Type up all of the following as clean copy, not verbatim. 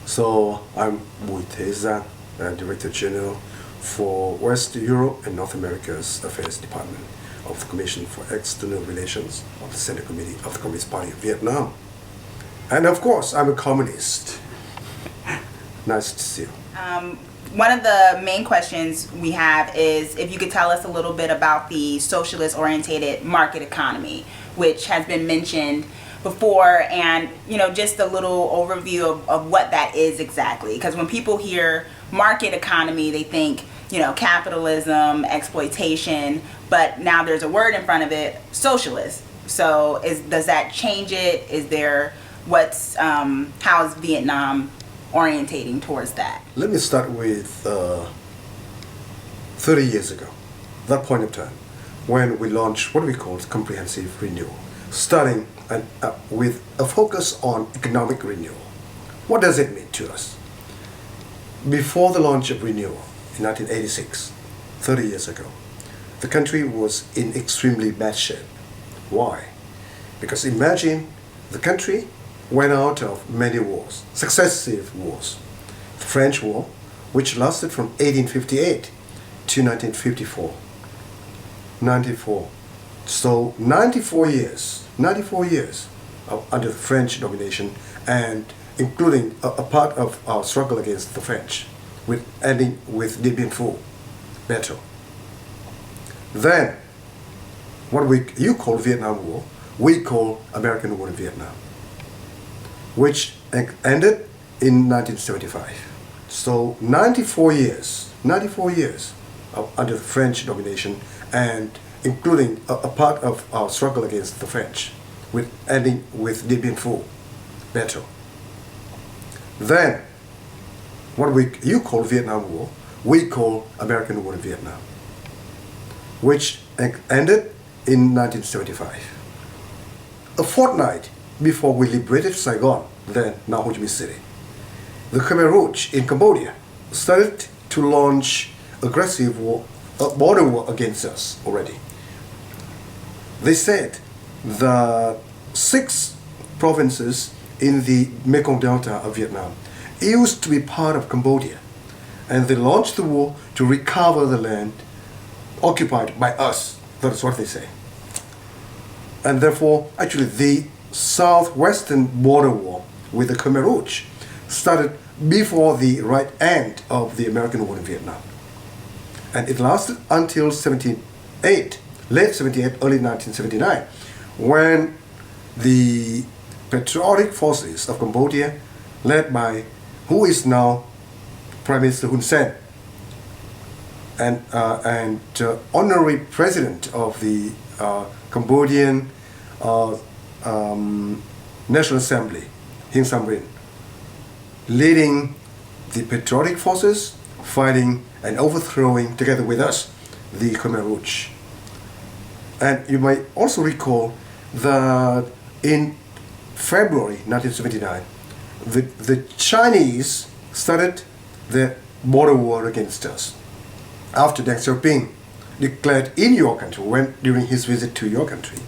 So I'm Giang, Director General for West Europe and North America's Affairs Department of the Commission for External Relations of the Central Committee of the Communist Party of Vietnam. And of course, I'm a communist. Nice to see you. One of the main questions we have is if you could tell us a little bit about the socialist-oriented market economy, which has been mentioned before, and just a little overview of what that is exactly. Because when people hear market economy, they think capitalism, exploitation, but now there's a word in front of it, socialist. So does that change it? Is there how is Vietnam orientating towards that? Let me start with 30 years ago, that point of time, when we launched what we call comprehensive renewal, starting with a focus on economic renewal. What does it mean to us? Before the launch of renewal in 1986, 30 years ago, the country was in extremely bad shape. Why? Because imagine the country went out of many wars, successive wars. The French War, which lasted from 1858 to 1954. 94. So 94 years under the French domination, and including a part of our struggle against the French, ending with Dien Bien Phu battle. Then, what you call Vietnam War, we call American War in Vietnam, which ended in 1975. So 94 years under the French domination, and including a part of our struggle against the French, ending with Dien Bien Phu battle. Then, what you call Vietnam War, we call American War in Vietnam, which ended in 1975. A fortnight before we liberated Saigon, then now Ho Chi Minh City, the Khmer Rouge in Cambodia started to launch aggressive border war against us already. They said the 6 provinces in the Mekong Delta of Vietnam used to be part of Cambodia, and they launched the war to recover the land occupied by us. That's what they say. And therefore, actually, the southwestern border war with the Khmer Rouge started before the right end of the American War in Vietnam. And it lasted until 78, late 78, early 1979, when the patriotic forces of Cambodia, led by who is now Prime Minister Hun Sen, and honorary president of the Cambodian National Assembly, Heng Samrin, leading the patriotic forces, fighting and overthrowing, together with us, the Khmer Rouge. And you might also recall that in February 1979, the Chinese started their border war against us after Deng Xiaoping declared in your country, during his visit to your country,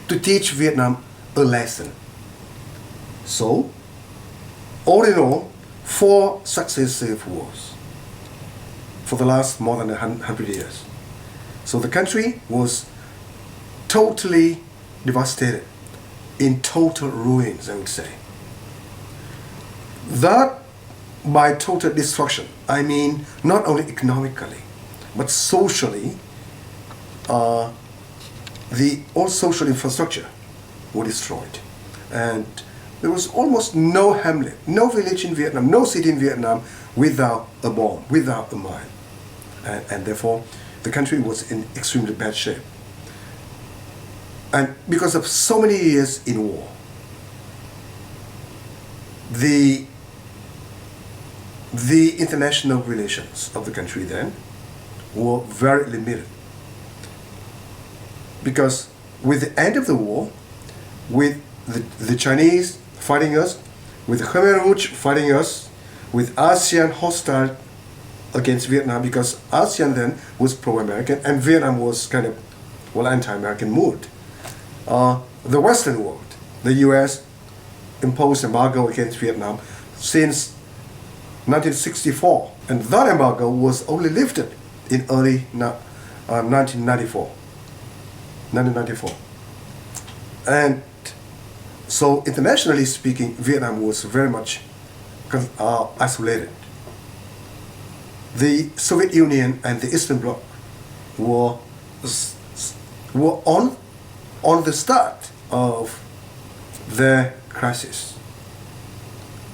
to teach Vietnam a lesson. So, all in all, 4 successive wars for the last more than 100 years. So the country was totally devastated, in total ruins, I would say. That, by total destruction, I mean not only economically, but socially, the all social infrastructure were destroyed. And there was almost no hamlet, no village in Vietnam, no city in Vietnam without a bomb, without a mine. And therefore, the country was in extremely bad shape. And because of so many years in war, the international relations of the country then were very limited. Because with the end of the war, with the Chinese fighting us, with the Khmer Rouge fighting us, with ASEAN hostile against Vietnam, because ASEAN then was pro-American and Vietnam was kind of, anti-American mood. The Western world, the US imposed embargo against Vietnam since 1964, and that embargo was only lifted in early 1994. And so internationally speaking, Vietnam was very much isolated. The Soviet Union and the Eastern Bloc were on the start of their crisis.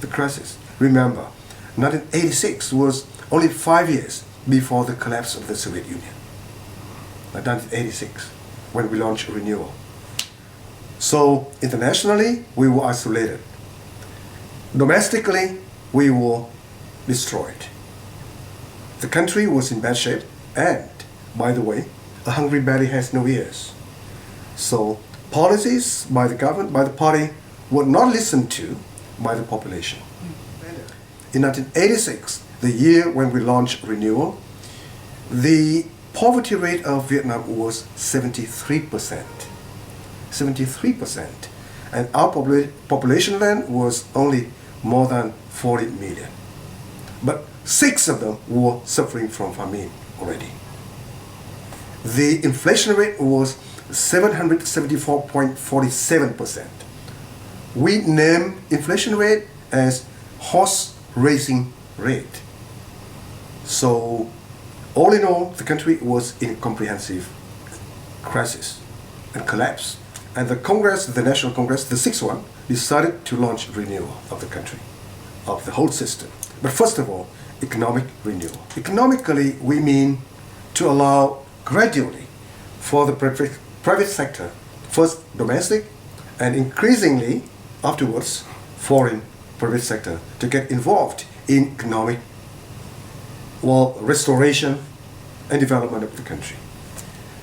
The crisis. Remember, 1986 was only 5 years before the collapse of the Soviet Union. 1986, when we launched renewal. So internationally, we were isolated. Domestically, we were destroyed. The country was in bad shape, and, by the way, a hungry belly has no ears. So policies by the government, by the party, were not listened to by the population. In 1986, the year when we launched renewal, the poverty rate of Vietnam was 73%. 73%. And our population then was only more than 40 million. But 6 of them were suffering from famine already. The inflation rate was 774.47%. We name inflation rate as horse racing rate. So, all in all, the country was in comprehensive crisis and collapse. And the Congress, the National Congress, the sixth one, decided to launch renewal of the country, of the whole system. But first of all, economic renewal. Economically, we mean to allow gradually for the private sector, first domestic, and increasingly afterwards foreign private sector, to get involved in economic restoration and development of the country.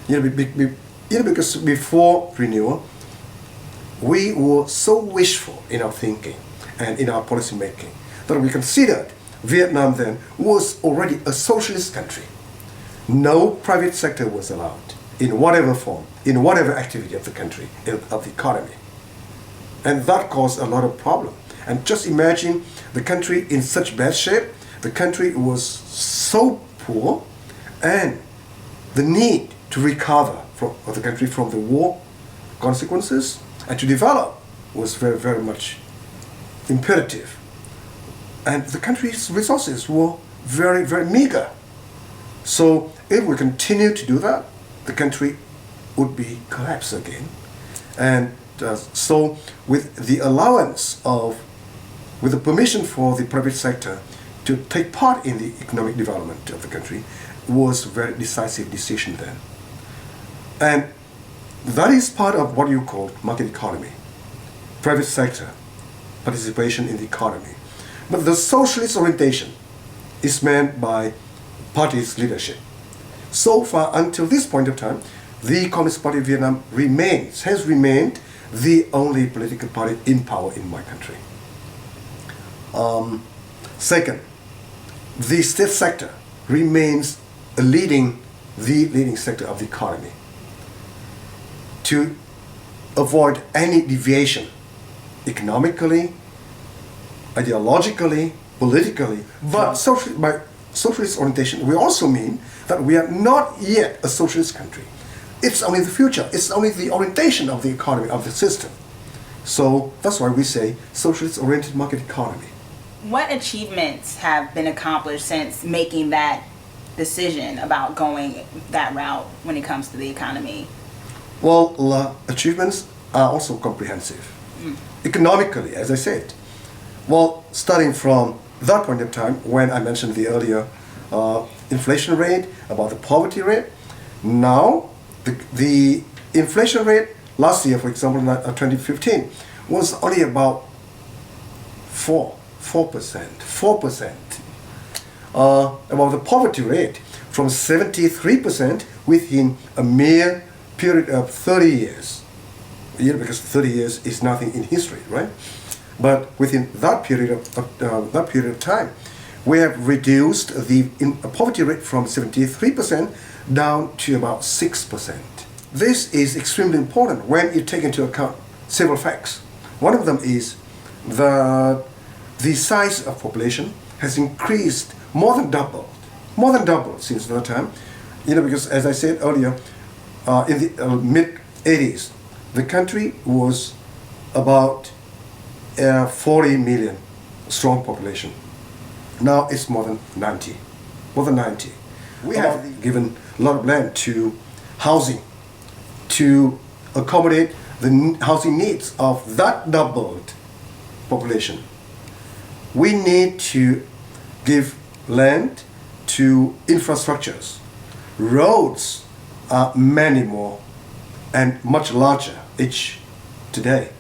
Because before renewal, we were so wishful in our thinking and in our policy making that we considered Vietnam then was already a socialist country. No private sector was allowed in whatever form, in whatever activity of the country, of the economy. And that caused a lot of problem. And just imagine the country in such bad shape. The country was so poor, and the need to recover of the country from the war consequences and to develop was very, very much imperative. And the country's resources were very, very meager. So if we continue to do that, the country would be collapsed again. And so with the allowance of, with the permission for the private sector to take part in the economic development of the country was a very decisive decision then. And that is part of what you call market economy, private sector participation in the economy. But the socialist orientation is meant by party's leadership. So far, until this point of time, the Communist Party of Vietnam has remained the only political party in power in my country. Second, the state sector remains the leading sector of the economy. To avoid any deviation, economically, ideologically, politically, but by socialist orientation, we also mean that we are not yet a socialist country. It's only the future. It's only the orientation of the economy, of the system. So that's why we say socialist-oriented market economy. What achievements have been accomplished since making that decision about going that route when it comes to the economy? Well, achievements are also comprehensive. Economically, as I said, well, starting from that point of time when I mentioned the earlier inflation rate, about the poverty rate, now the inflation rate last year, for example, in 2015, was only about 4%. About the poverty rate from 73% within a mere period of 30 years. Because 30 years is nothing in history, right? But within that period of time, we have reduced the poverty rate from 73% down to about 6%. This is extremely important when you take into account several facts. One of them is the size of population has increased more than doubled since that time. Because as I said earlier, in the mid 80s, the country was about 40 million strong population. Now it's more than 90. We have given a lot of land to housing, to accommodate the housing needs of that doubled population. We need to give land to infrastructures. Roads are many more and much larger each today.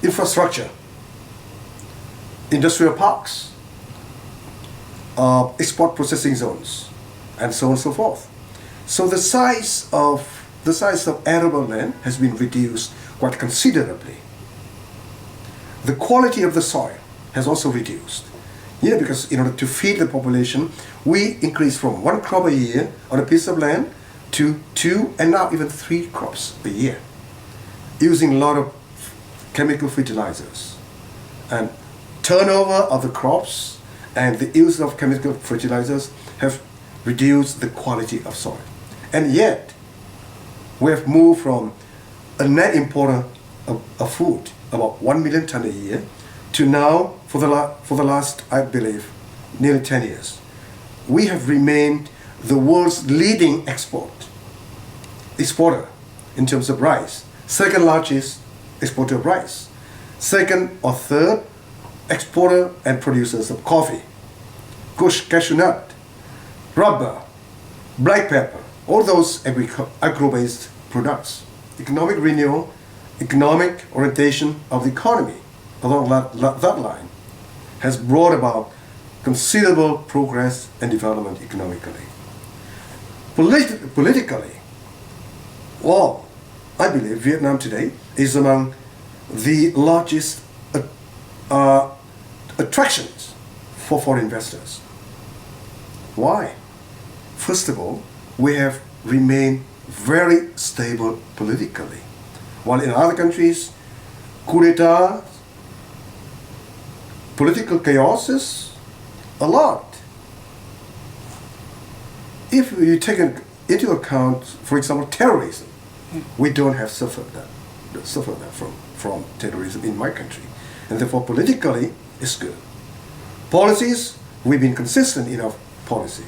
Infrastructure, industrial parks, export processing zones, and so on and so forth. So the size of arable land has been reduced quite considerably. The quality of the soil has also reduced. Because in order to feed the population, we increased from 1 crop a year on a piece of land to 2 and now even 3 crops a year, using a lot of chemical fertilizers. And turnover of the crops and the use of chemical fertilizers have reduced the quality of soil. And yet, we have moved from a net importer of food, about 1 million ton a year, to now, for the last, I believe, nearly 10 years, we have remained the world's leading exporter in terms of rice, second largest exporter of rice, second or third exporter and producers of coffee, cashew nut, rubber, black pepper, all those agro-based products. Economic renewal, economic orientation of the economy along that line has brought about considerable progress and development economically. Politically, well, I believe Vietnam today is among the largest attractions for foreign investors. Why? First of all, we have remained very stable politically. While in other countries, coup d'etat, political chaoses, a lot. If you take into account, for example, terrorism, we don't have suffered that from terrorism in my country. And therefore, politically, it's good. Policies, we've been consistent in our policy,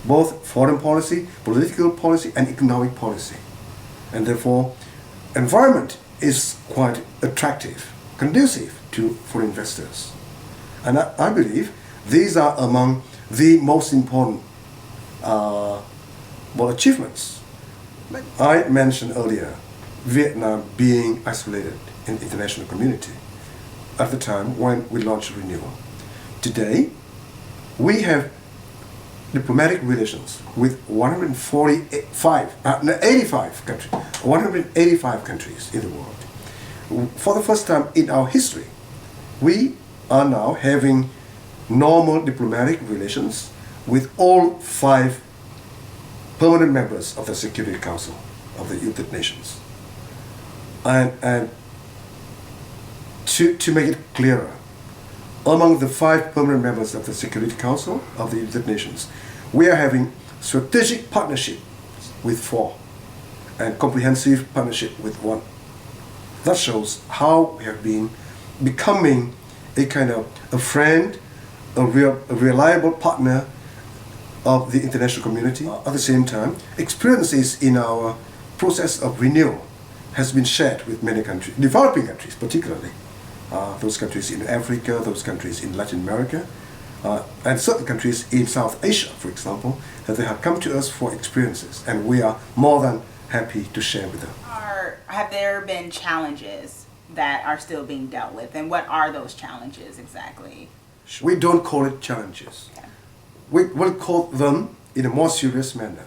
both foreign policy, political policy, and economic policy. And therefore, environment is quite attractive, conducive for investors. And I believe these are among the most important achievements. I mentioned earlier Vietnam being isolated in the international community at the time when we launched Renewal. Today, we have diplomatic relations with 185 countries in the world. For the first time in our history, we are now having normal diplomatic relations with all 5 permanent members of the Security Council of the United Nations. And to make it clearer, among the 5 permanent members of the Security Council of the United Nations, we are having strategic partnership with 4 and comprehensive partnership with 1. That shows how we have been becoming a kind of a friend, a reliable partner of the international community. At the same time, experiences in our process of renewal has been shared with many countries, developing countries particularly, those countries in Africa, those countries in Latin America, and certain countries in South Asia, for example, that they have come to us for experiences, and we are more than happy to share with them. Have there been challenges that are still being dealt with, and what are those challenges exactly? We don't call it challenges. Okay. We will call them, in a more serious manner,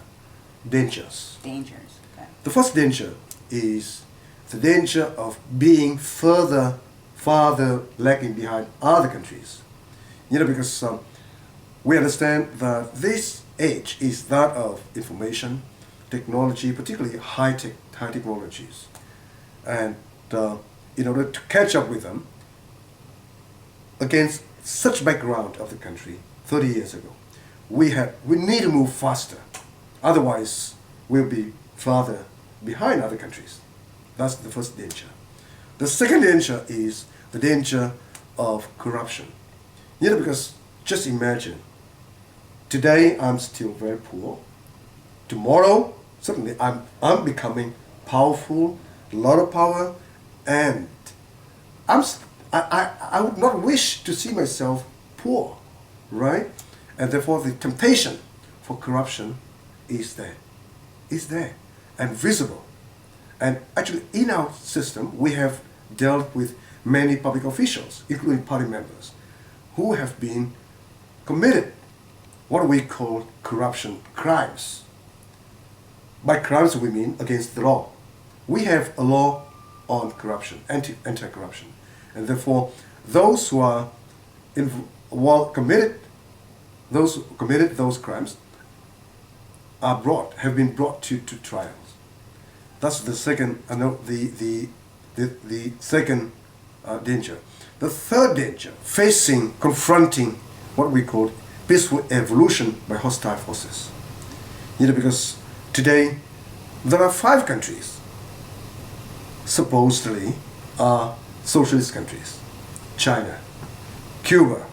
dangers. Dangers. Okay. The first danger is the danger of being farther lagging behind other countries. Because we understand that this age is that of information, technology, particularly high technologies. And in order to catch up with them, against such background of the country, 30 years ago. We need to move faster. Otherwise, we'll be farther behind other countries. That's the first danger. The second danger is the danger of corruption. Because just imagine, today I'm still very poor. Tomorrow, suddenly I'm becoming powerful, a lot of power, and I would not wish to see myself poor, right? And therefore the temptation for corruption is there, and visible. And actually in our system, we have dealt with many public officials, including party members, who have been committed what we call corruption crimes. By crimes we mean against the law. We have a law on corruption, anti-corruption, and therefore those who are committed those crimes have been brought to trials. That's the second. The second danger. The third danger, confronting what we call peaceful evolution by hostile forces. Because today there are 5 countries supposedly are socialist countries: China, Cuba,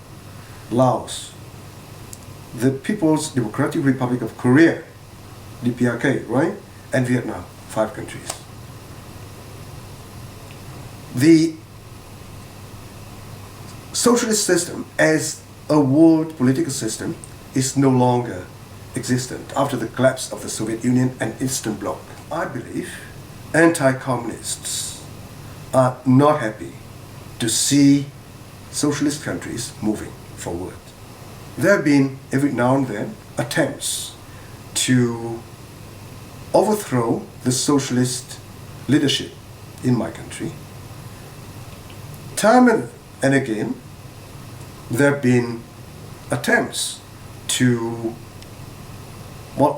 Laos, the People's Democratic Republic of Korea, DPRK, right? And Vietnam, 5 countries. The socialist system as a world political system is no longer existent after the collapse of the Soviet Union and Eastern Bloc. I believe anti-communists are not happy to see socialist countries moving forward. There have been, every now and then, attempts to overthrow the socialist leadership in my country. Time and again, there have been attempts to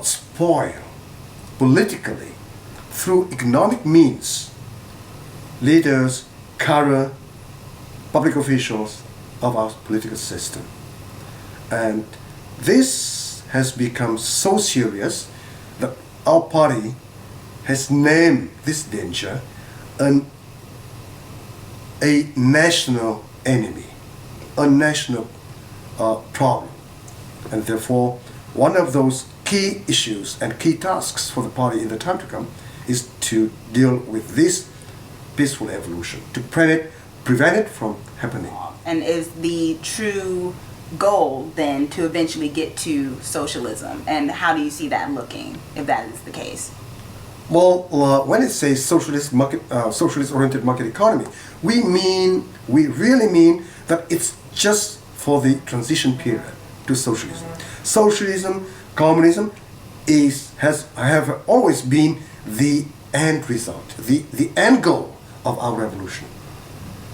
spoil politically through economic means leaders, current public officials of our political system. And this has become so serious that our party has named this danger a national enemy, a national problem. And therefore, one of those key issues and key tasks for the party in the time to come is to deal with this peaceful evolution, to prevent it from happening. And is the true goal then to eventually get to socialism? And how do you see that looking, if that is the case? Well, when it says socialist-oriented market economy, we really mean that it's just for the transition period to socialism. Socialism, communism have always been the end result, the end goal of our revolution.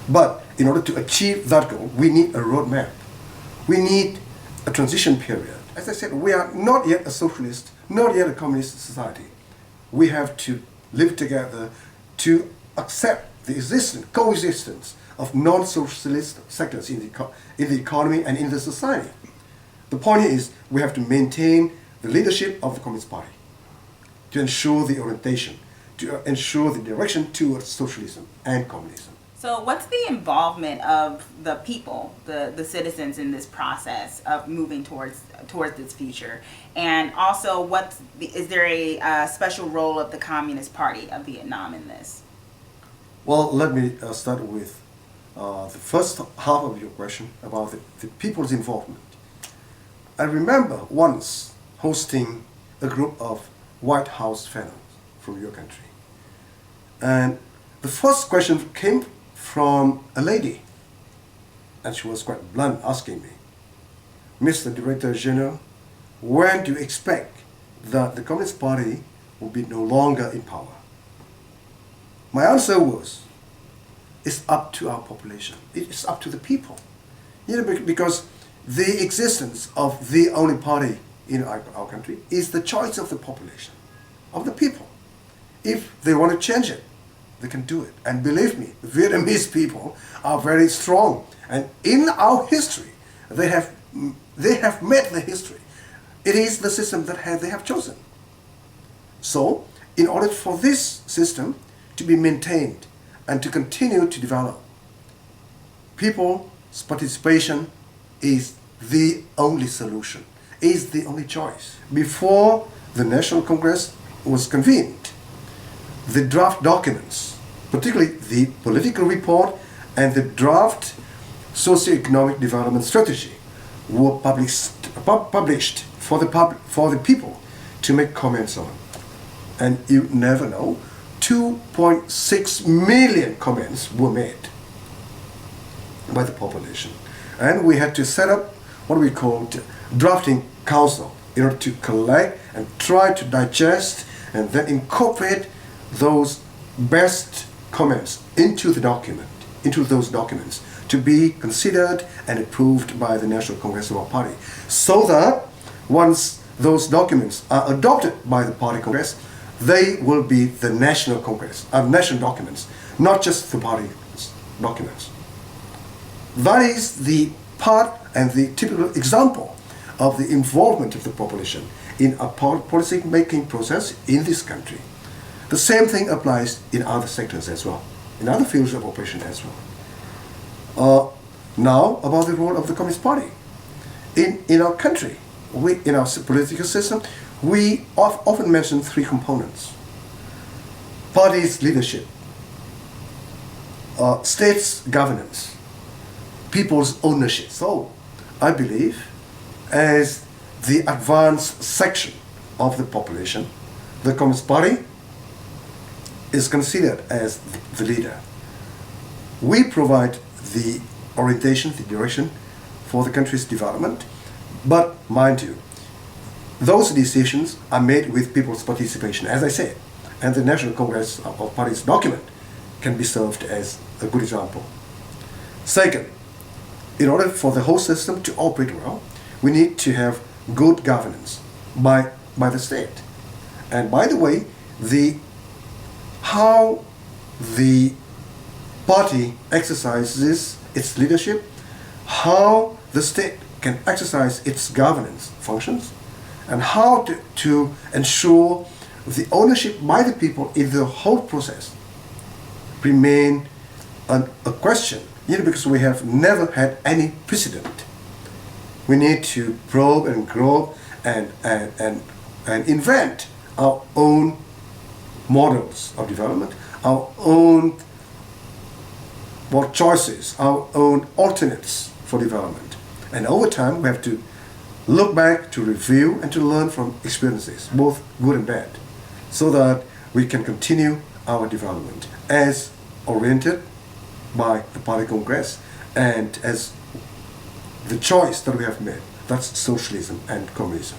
But in order to achieve that goal, we need a roadmap. We need a transition period. As I said, we are not yet a socialist, not yet a communist society. We have to live together to accept the coexistence of non-socialist sectors in the economy and in the society. The point is, we have to maintain the leadership of the Communist Party to ensure the orientation, to ensure the direction towards socialism and communism. So what's the involvement of the people, the citizens in this process of moving towards this future? And also, is there a special role of the Communist Party of Vietnam in this? Well, let me start with the first half of your question about the people's involvement. I remember once hosting a group of White House fellows from your country. And the first question came from a lady, and she was quite blunt, asking me, "Mr. Director General, when do you expect that the Communist Party will be no longer in power?" My answer was, it's up to our population. It's up to the people. Because the existence of the only party in our country is the choice of the population, of the people. If they want to change it, they can do it. And believe me, Vietnamese people are very strong. And in our history, they have they have made the history. It is the system that they have chosen. So, in order for this system to be maintained and to continue to develop, people's participation is the only solution, is the only choice. Before the National Congress was convened, the draft documents, particularly the political report and the draft socio-economic development strategy, were published for the people to make comments on. And you never know, 2.6 million comments were made by the population. And we had to set up what we called drafting council in order to collect and try to digest and then incorporate those best comments into the document, into those documents, to be considered and approved by the National Congress of our party. So that once those documents are adopted by the party congress, they will be the National Congress, national documents, not just the party documents. That is the part and the typical example of the involvement of the population in a policy making process in this country. The same thing applies in other sectors as well, in other fields of operation as well. Now, about the role of the Communist Party. In our country, in our political system, we often mention three components: party's leadership, state's governance, people's ownership. So, I believe, as the advanced section of the population, the Communist Party is considered as the leader. We provide the orientation, the direction for the country's development, but mind you, those decisions are made with people's participation, as I said, and the National Congress of Parties document can be served as a good example. Second, in order for the whole system to operate well, we need to have good governance by the state. And by the way, how the party exercises its leadership, how the state can exercise its governance functions, and how to ensure the ownership by the people in the whole process remain a question, because we have never had any precedent. We need to probe and grow and invent our own models of development, our own choices, our own alternates for development. And over time, we have to look back, to review, and to learn from experiences, both good and bad, so that we can continue our development as oriented by the Party Congress and as the choice that we have made. That's socialism and communism.